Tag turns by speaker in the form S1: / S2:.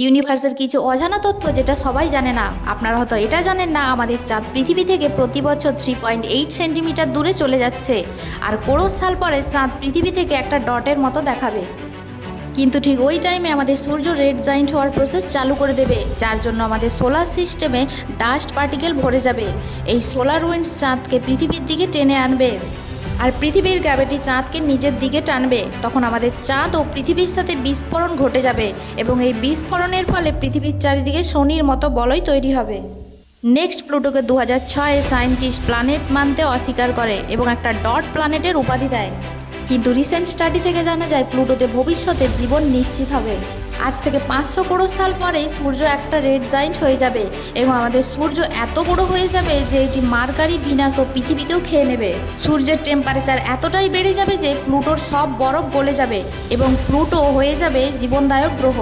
S1: ইউনিভার্সের কিছু অজানা তথ্য যেটা সবাই জানে না। আপনারা হয়তো এটা জানেন না, আমাদের চাঁদ পৃথিবী থেকে প্রতি বছর 3.8 সেন্টিমিটার দূরে চলে যাচ্ছে, আর করোড় সাল পরে চাঁদ পৃথিবী থেকে একটা ডটের মতো দেখাবে। কিন্তু ঠিক ওই টাইমে আমাদের সূর্য রেড জায়েন্ট হওয়ার প্রসেস চালু করে দেবে, যার জন্য আমাদের সোলার সিস্টেমে ডাস্ট পার্টিকেল ভরে যাবে। এই সোলার উইন্ডস চাঁদকে পৃথিবীর দিকে টেনে আনবে, আর পৃথিবীর গ্র্যাভিটি চাঁদকে নিজের দিকে টানবে। তখন আমাদের চাঁদ ও পৃথিবীর সাথে বিস্ফোরণ ঘটে যাবে, এবং এই বিস্ফোরণের ফলে পৃথিবীর চারিদিকে শনির মতো বলয় তৈরি হবে। নেক্সট, প্লুটোকে 2006-এ সায়েন্টিস্ট প্ল্যানেট মানতে অস্বীকার করে এবং একটা ডট প্ল্যানেটের উপাধি দেয়। কিন্তু রিসেন্ট স্টাডি থেকে জানা যায় প্লুটোতে ভবিষ্যতে জীবন নিশ্চিত হবে। আজ থেকে 500 করোড় সাল পরেই সূর্য একটা রেড জায়েন্ট হয়ে যাবে, এবং আমাদের সূর্য এত বড় হয়ে যাবে যে এটি মার্কারি, ভিনাস ও পৃথিবীকেও খেয়ে নেবে। সূর্যের টেম্পারেচার এতটাই বেড়ে যাবে যে প্লুটোর সব বরফ গলে যাবে, এবং প্লুটো হয়ে যাবে জীবনদায়ক গ্রহ।